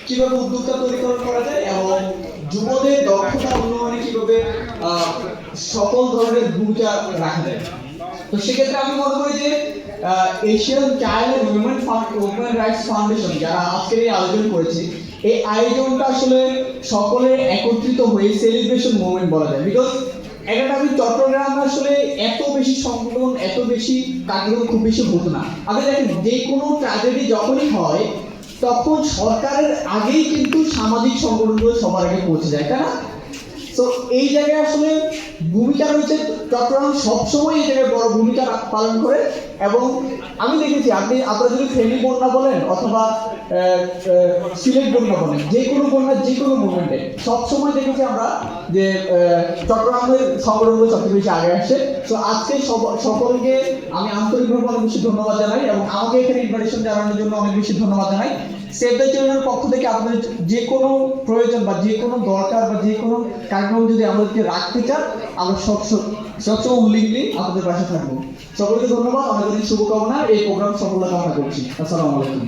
কিভাবে উদ্যোক্তা তৈরি করা যায় এবং যুবদের দক্ষতা উন্নয়নে কিভাবে সকল ধরনের ভূমিকা রাখা যায়। তো সেক্ষেত্রে আমি মনে করি যে Asian child and women rights foundation যারা আজকের এই আয়োজন করেছে, এই আয়োজনটা আসলে সকলের একত্রিত হয়ে সেলিব্রেশন মোমেন্ট বলা যায়। বিকজ একটা আমি চট্টগ্রামে আসলে এত বেশি সংগঠন, এত বেশি কার্যক্রম খুব বেশি হতো না। আপনি দেখেন যে কোনো ট্র্যাজেডি যখনই হয় তখন সরকারের আগেই কিন্তু সামাজিক সংগঠনগুলো সবার আগে পৌঁছে যায়, তাই না? তো এই জায়গায় আসলে ভূমিকা রয়েছে, চট্টগ্রাম সবসময় এই জায়গায় বড় ভূমিকা পালন করে। এবং আমি দেখেছি আপনারা যদি ফেনী বন্যা বলেন অথবা সিলেট বন্যা বলেন, যে কোনো বন্যা যে কোনো মুভমেন্টে সবসময় দেখেছি আমরা যে চট্টগ্রামের সংগঠনগুলো সবচেয়ে বেশি আগে আসছে। তো আজকে সকলকে আমি আন্তরিকভাবে অনেক বেশি ধন্যবাদ জানাই এবং আমাকে এখানে ইনভাইটেশন জানানোর জন্য অনেক বেশি ধন্যবাদ জানাই। সেভ দ্য চিলড্রেনের পক্ষ থেকে আপনাদের যে কোনো প্রয়োজন বা যে কোনো দরকার বা যে কোনো কার্যক্রম যদি আমাদেরকে রাখতে চান, আমরা সবসময় উল্লেখলি আপনাদের পাশে থাকবো। সকলকে ধন্যবাদ, অনেক অনেক শুভকামনা, এই প্রোগ্রাম সফলতা কামনা করছি। আসসালামু আলাইকুম।